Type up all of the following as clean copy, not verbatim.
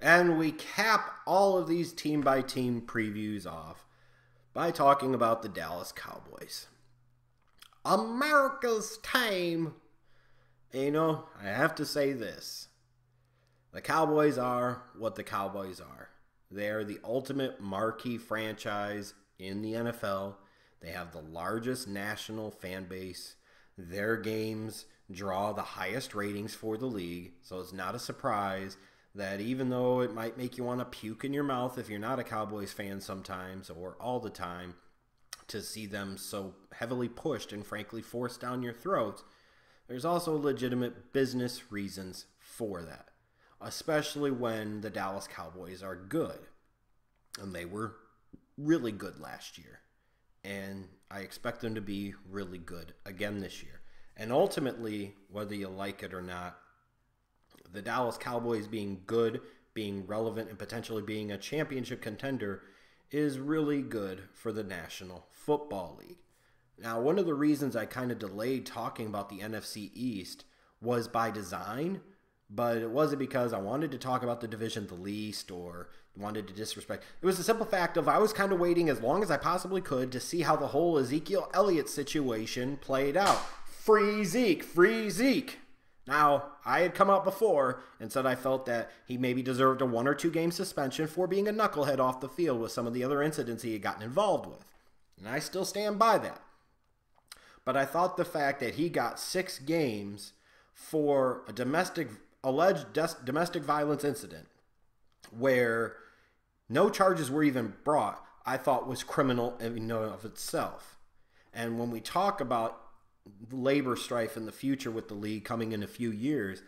And we cap all of these team-by-team previews off by talking about the Dallas Cowboys. America's team. And you know, I have to say this. The Cowboys are what the Cowboys are. They are the ultimate marquee franchise in the NFL. They have the largest national fan base. Their games draw the highest ratings for the league. So it's not a surprise that even though it might make you want to puke in your mouth if you're not a Cowboys fan sometimes or all the time, to see them so heavily pushed and frankly forced down your throats, there's also legitimate business reasons for that, especially when the Dallas Cowboys are good. And they were really good last year. And I expect them to be really good again this year. And ultimately, whether you like it or not, the Dallas Cowboys being good, being relevant, and potentially being a championship contender is really good for the National Football League. Now, one of the reasons I kind of delayed talking about the NFC East was by design, but it wasn't because I wanted to talk about the division the least or wanted to disrespect. It was the simple fact of I was kind of waiting as long as I possibly could to see how the whole Ezekiel Elliott situation played out. Free Zeke, free Zeke. Now, I had come out before and said I felt that he maybe deserved a 1 or 2 game suspension for being a knucklehead off the field with some of the other incidents he had gotten involved with. And I still stand by that. But I thought the fact that he got 6 games for a alleged domestic violence incident where no charges were even brought, I thought was criminal in and of itself. And when we talk about labor strife in the future with the league coming in a few years,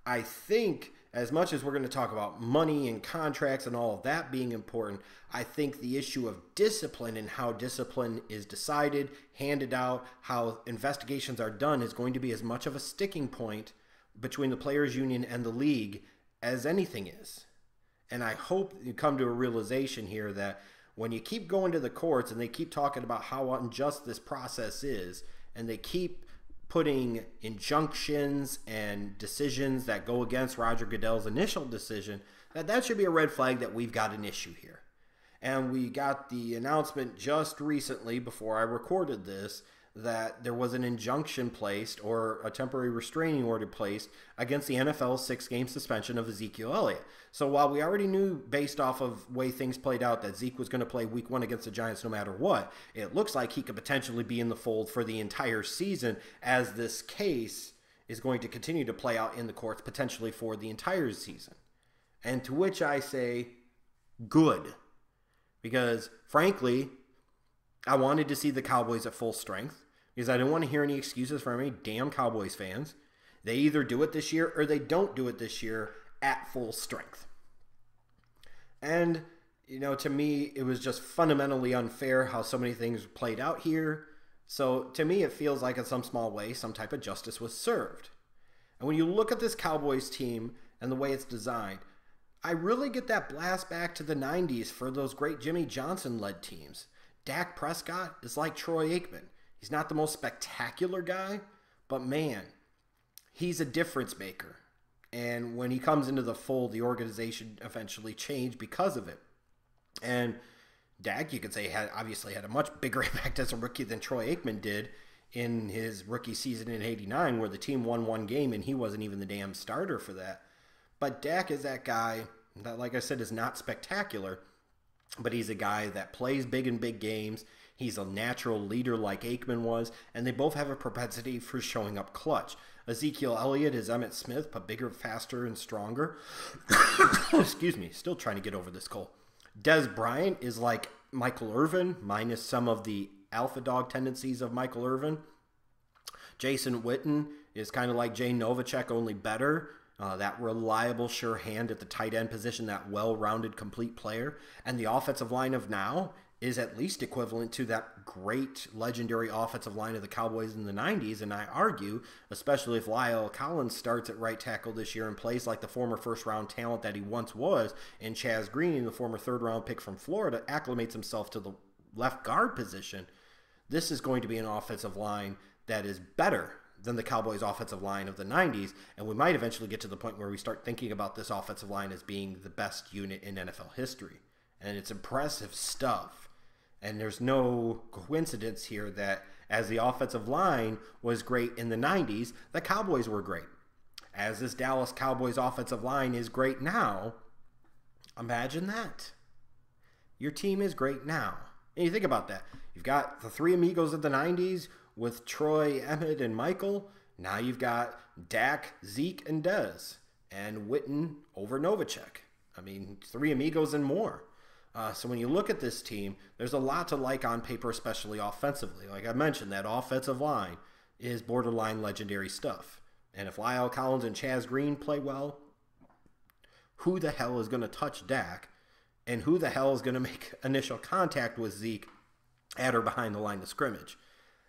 I think as much as we're going to talk about money and contracts and all of that being important, I think the issue of discipline and how discipline is decided, handed out, how investigations are done is going to be as much of a sticking point between the players union and the league as anything is. And I hope you come to a realization here that when you keep going to the courts and they keep talking about how unjust this process is, and they keep putting injunctions and decisions that go against Roger Goodell's initial decision, that should be a red flag that we've got an issue here. And we got the announcement just recently before I recorded this that there was an injunction placed or a temporary restraining order placed against the NFL's 6-game suspension of Ezekiel Elliott. So while we already knew based off of the way things played out that Zeke was going to play week 1 against the Giants no matter what, it looks like he could potentially be in the fold for the entire season as this case is going to continue to play out in the courts potentially for the entire season. And to which I say, good. Because frankly, I wanted to see the Cowboys at full strength because I didn't want to hear any excuses from any damn Cowboys fans. They either do it this year or they don't do it this year at full strength. And, you know, to me, it was just fundamentally unfair how so many things played out here. So to me, it feels like in some small way, some type of justice was served. And when you look at this Cowboys team and the way it's designed, I really get that blast back to the 90s for those great Jimmy Johnson-led teams. Dak Prescott is like Troy Aikman. He's not the most spectacular guy, but man, he's a difference maker. And when he comes into the fold, the organization eventually changed because of it. And Dak, you could say, obviously had a much bigger impact as a rookie than Troy Aikman did in his rookie season in '89, where the team won 1 game and he wasn't even the damn starter for that. But Dak is that guy that, like I said, is not spectacular, but he's a guy that plays big in big games. He's a natural leader like Aikman was, and they both have a propensity for showing up clutch. Ezekiel Elliott is Emmitt Smith, but bigger, faster, and stronger. Excuse me, still trying to get over this cold. Dez Bryant is like Michael Irvin, minus some of the alpha dog tendencies of Michael Irvin. Jason Witten is kind of like Jay Novacek, only better. That reliable, sure hand at the tight end position, that well-rounded, complete player. And the offensive line of now is at least equivalent to that great, legendary offensive line of the Cowboys in the 90s. And I argue, especially if Lyle Collins starts at right tackle this year and plays like the former first-round talent that he once was, and Chaz Green, the former third-round pick from Florida, acclimates himself to the left guard position, this is going to be an offensive line that is better than the Cowboys offensive line of the 90s, and we might eventually get to the point where we start thinking about this offensive line as being the best unit in NFL history. And it's impressive stuff. And there's no coincidence here that as the offensive line was great in the 90s, the Cowboys were great. As this Dallas Cowboys offensive line is great now, imagine that. Your team is great now. And you think about that. You've got the three amigos of the 90s with Troy, Emmett, and Michael. Now you've got Dak, Zeke, and Dez. And Witten over Novacek. I mean, three amigos and more. So when you look at this team, there's a lot to like on paper, especially offensively. Like I mentioned, that offensive line is borderline legendary stuff. And if Lyle Collins and Chaz Green play well, who the hell is going to touch Dak? And who the hell is going to make initial contact with Zeke at or behind the line of scrimmage?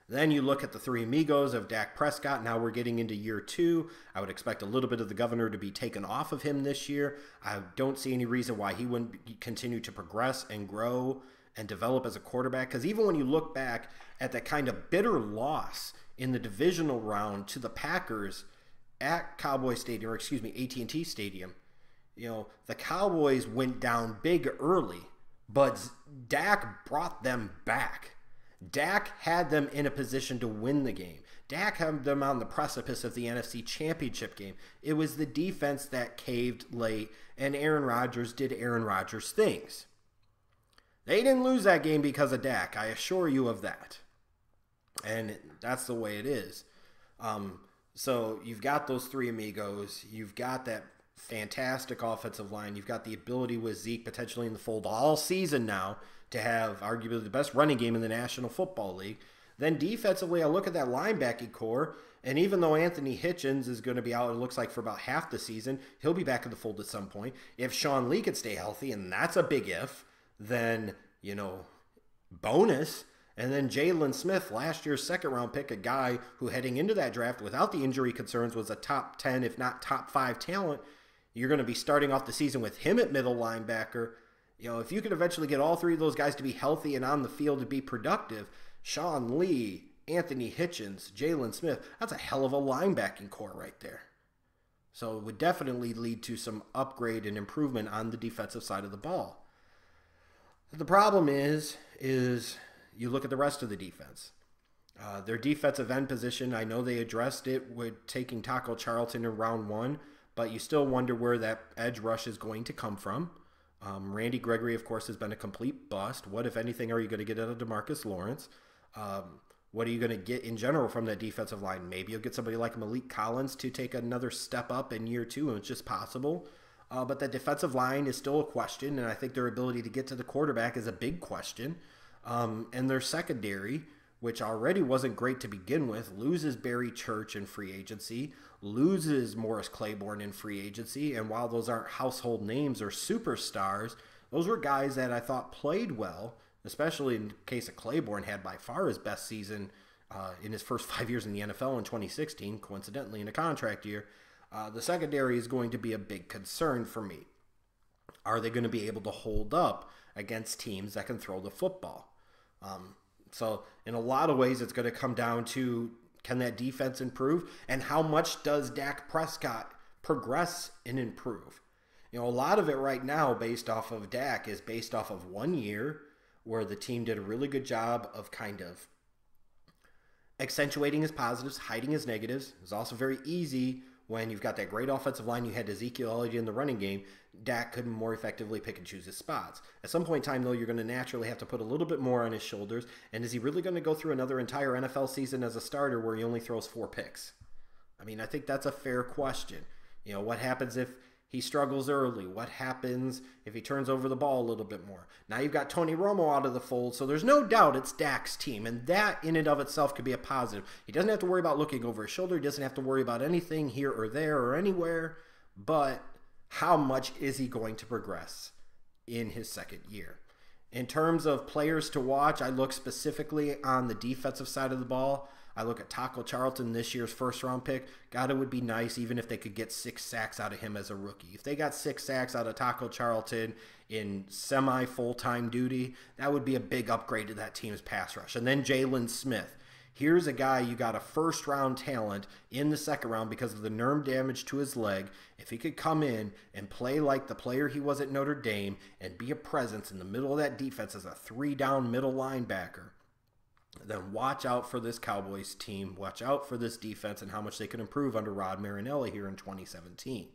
Then you look at the three amigos of Dak Prescott. Now we're getting into year 2. I would expect a little bit of the governor to be taken off of him this year. I don't see any reason why he wouldn't continue to progress and grow and develop as a quarterback. Because even when you look back at that kind of bitter loss in the divisional round to the Packers at Cowboy Stadium, or excuse me, AT&T Stadium, you know, the Cowboys went down big early, but Dak brought them back. Dak had them in a position to win the game. Dak had them on the precipice of the NFC Championship game. It was the defense that caved late, and Aaron Rodgers did Aaron Rodgers things. They didn't lose that game because of Dak. I assure you of that. And that's the way it is. So you've got those three amigos. You've got that fantastic offensive line. You've got the ability with Zeke potentially in the fold all season now to have arguably the best running game in the National Football League. Then defensively, I look at that linebacking core, and even though Anthony Hitchens is going to be out, it looks like, for about half the season, he'll be back in the fold at some point. If Sean Lee could stay healthy, and that's a big if, then, you know, bonus. And then Jalen Smith, last year's second-round pick, a guy who heading into that draft without the injury concerns was a top 10, if not top 5 talent. You're going to be starting off the season with him at middle linebacker. You know, if you could eventually get all three of those guys to be healthy and on the field to be productive, Sean Lee, Anthony Hitchens, Jalen Smith, that's a hell of a linebacking core right there. So it would definitely lead to some upgrade and improvement on the defensive side of the ball. The problem is you look at the rest of the defense. Their defensive end position, I know they addressed it with taking Taco Charlton in round 1, but you still wonder where that edge rush is going to come from. Randy Gregory, of course, has been a complete bust. What, if anything, are you going to get out of DeMarcus Lawrence? What are you going to get in general from that defensive line? Maybe you'll get somebody like Malik Collins to take another step up in year 2, and it's just possible. But the defensive line is still a question, and I think their ability to get to the quarterback is a big question. And their secondary, which already wasn't great to begin with, loses Barry Church in free agency, loses Morris Claiborne in free agency, and while those aren't household names or superstars, those were guys that I thought played well, especially in the case of Claiborne, had by far his best season in his first 5 years in the NFL in 2016, coincidentally in a contract year. The secondary is going to be a big concern for me. Are they going to be able to hold up against teams that can throw the football? So in a lot of ways, it's going to come down to, can that defense improve? And how much does Dak Prescott progress and improve? You know, a lot of it right now based off of Dak is based off of 1 year where the team did a really good job of kind of accentuating his positives, hiding his negatives. It's also very easy when you've got that great offensive line, you had Ezekiel Elliott in the running game, Dak could more effectively pick and choose his spots. At some point in time, though, you're going to naturally have to put a little bit more on his shoulders. And is he really going to go through another entire NFL season as a starter where he only throws 4 picks? I mean, I think that's a fair question. You know, what happens if he struggles early? What happens if he turns over the ball a little bit more? Now you've got Tony Romo out of the fold, so there's no doubt it's Dak's team, and that in and of itself could be a positive. He doesn't have to worry about looking over his shoulder. He doesn't have to worry about anything here or there or anywhere, but how much is he going to progress in his second year? In terms of players to watch, I look specifically on the defensive side of the ball. I look at Taco Charlton, this year's first-round pick. God, it would be nice even if they could get 6 sacks out of him as a rookie. If they got 6 sacks out of Taco Charlton in semi-full-time duty, that would be a big upgrade to that team's pass rush. And then Jalen Smith. Here's a guy, you got a first-round talent in the second round because of the nerve damage to his leg. If he could come in and play like the player he was at Notre Dame and be a presence in the middle of that defense as a 3-down middle linebacker, then watch out for this Cowboys team. Watch out for this defense and how much they can improve under Rod Marinelli here in 2017.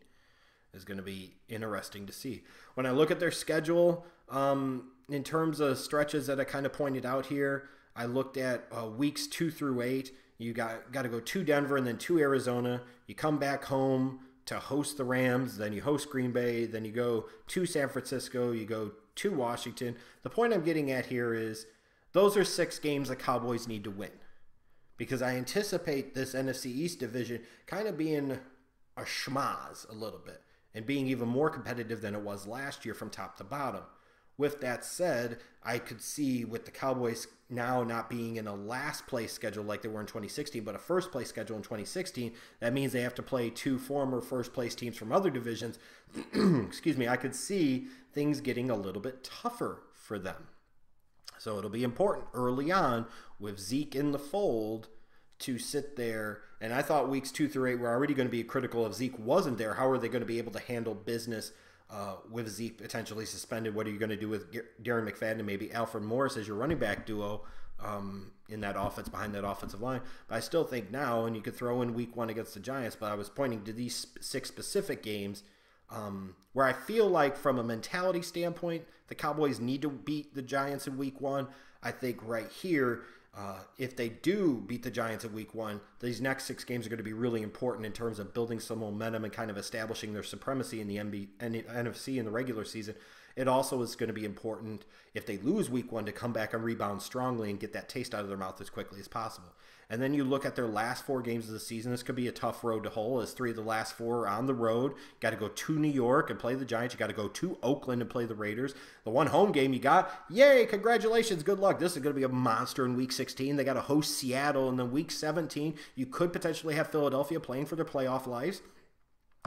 It's going to be interesting to see. When I look at their schedule, in terms of stretches that I kind of pointed out here, I looked at weeks 2 through 8. You got to go to Denver and then to Arizona. You come back home to host the Rams. Then you host Green Bay. Then you go to San Francisco. You go to Washington. The point I'm getting at here is those are 6 games the Cowboys need to win. Because I anticipate this NFC East division kind of being a schmaz a little bit and being even more competitive than it was last year from top to bottom. With that said, I could see with the Cowboys now not being in a last place schedule like they were in 2016, but a first place schedule in 2016, that means they have to play 2 former first place teams from other divisions. Excuse me, I could see things getting a little bit tougher for them. So it'll be important early on with Zeke in the fold to sit there. And I thought weeks 2 through 8 were already going to be critical if Zeke wasn't there. How are they going to be able to handle business with Zeke potentially suspended? What are you going to do with Darren McFadden and maybe Alfred Morris as your running back duo in that offense, behind that offensive line? But I still think now, and you could throw in week 1 against the Giants, but I was pointing to these 6 specific games where I feel like from a mentality standpoint, the Cowboys need to beat the Giants in week 1. I think right here, if they do beat the Giants in week 1, these next 6 games are going to be really important in terms of building some momentum and kind of establishing their supremacy in the NFC in the regular season. It also is going to be important if they lose week 1 to come back and rebound strongly and get that taste out of their mouth as quickly as possible. And then you look at their last 4 games of the season. This could be a tough road to hoe, as 3 of the last 4 are on the road. Got to go to New York and play the Giants. You got to go to Oakland and play the Raiders. The one home game you got, yay, congratulations, good luck. This is going to be a monster in week 16. They got to host Seattle, and then week 17, you could potentially have Philadelphia playing for their playoff lives.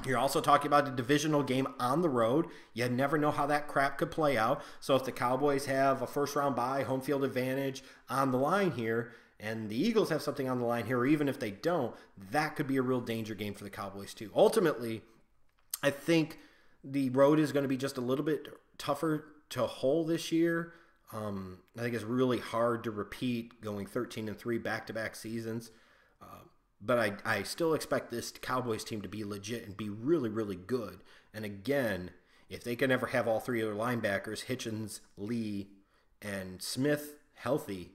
You're also talking about a divisional game on the road. You never know how that crap could play out. So if the Cowboys have a first-round bye, home field advantage on the line here, and the Eagles have something on the line here, or even if they don't, that could be a real danger game for the Cowboys too. Ultimately, I think the road is going to be just a little bit tougher to hold this year. I think it's really hard to repeat going 13-3 back-to-back seasons. But I still expect this Cowboys team to be legit and be really, really good. And again, if they can ever have all 3 of their linebackers, Hitchens, Lee, and Smith, healthy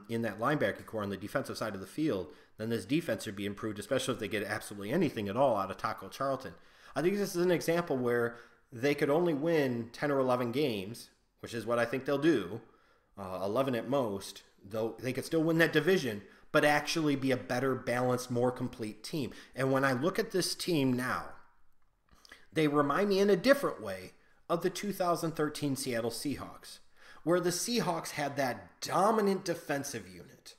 in that linebacker core on the defensive side of the field, then this defense should be improved, especially if they get absolutely anything at all out of Taco Charlton. I think this is an example where they could only win 10 or 11 games, which is what I think they'll do, 11 at most, though they could still win that division, but actually be a better, balanced, more complete team. And when I look at this team now, they remind me in a different way of the 2013 Seattle Seahawks, where the Seahawks had that dominant defensive unit.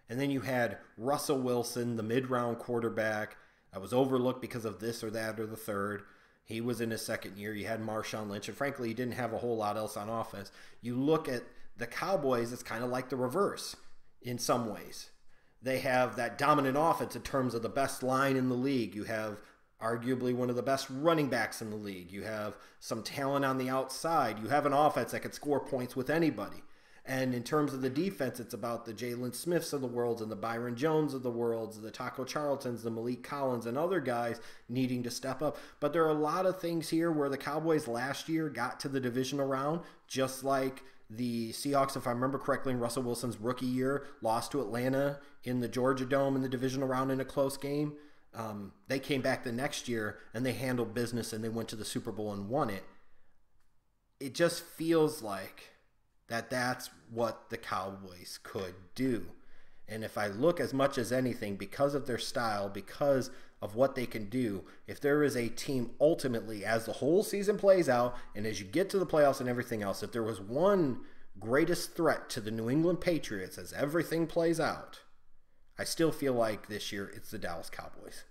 And then you had Russell Wilson, the mid-round quarterback, that was overlooked because of this or that or the third. He was in his second year. You had Marshawn Lynch, and frankly, he didn't have a whole lot else on offense. You look at the Cowboys, it's kind of like the reverse in some ways. They have that dominant offense in terms of the best line in the league. You have arguably one of the best running backs in the league. You have some talent on the outside. You have an offense that could score points with anybody. And in terms of the defense, it's about the Jalen Smiths of the world and the Byron Jones of the world, the Taco Charltons, the Malik Collins, and other guys needing to step up. But there are a lot of things here where the Cowboys last year got to the divisional round, just like the Seahawks, if I remember correctly, in Russell Wilson's rookie year, lost to Atlanta in the Georgia Dome in the divisional round in a close game. They came back the next year and they handled business and they went to the Super Bowl and won it. It just feels like that's what the Cowboys could do. And if I look as much as anything, because of their style, because of what they can do, if there is a team ultimately, as the whole season plays out, and as you get to the playoffs and everything else, if there was one greatest threat to the New England Patriots as everything plays out, I still feel like this year it's the Dallas Cowboys.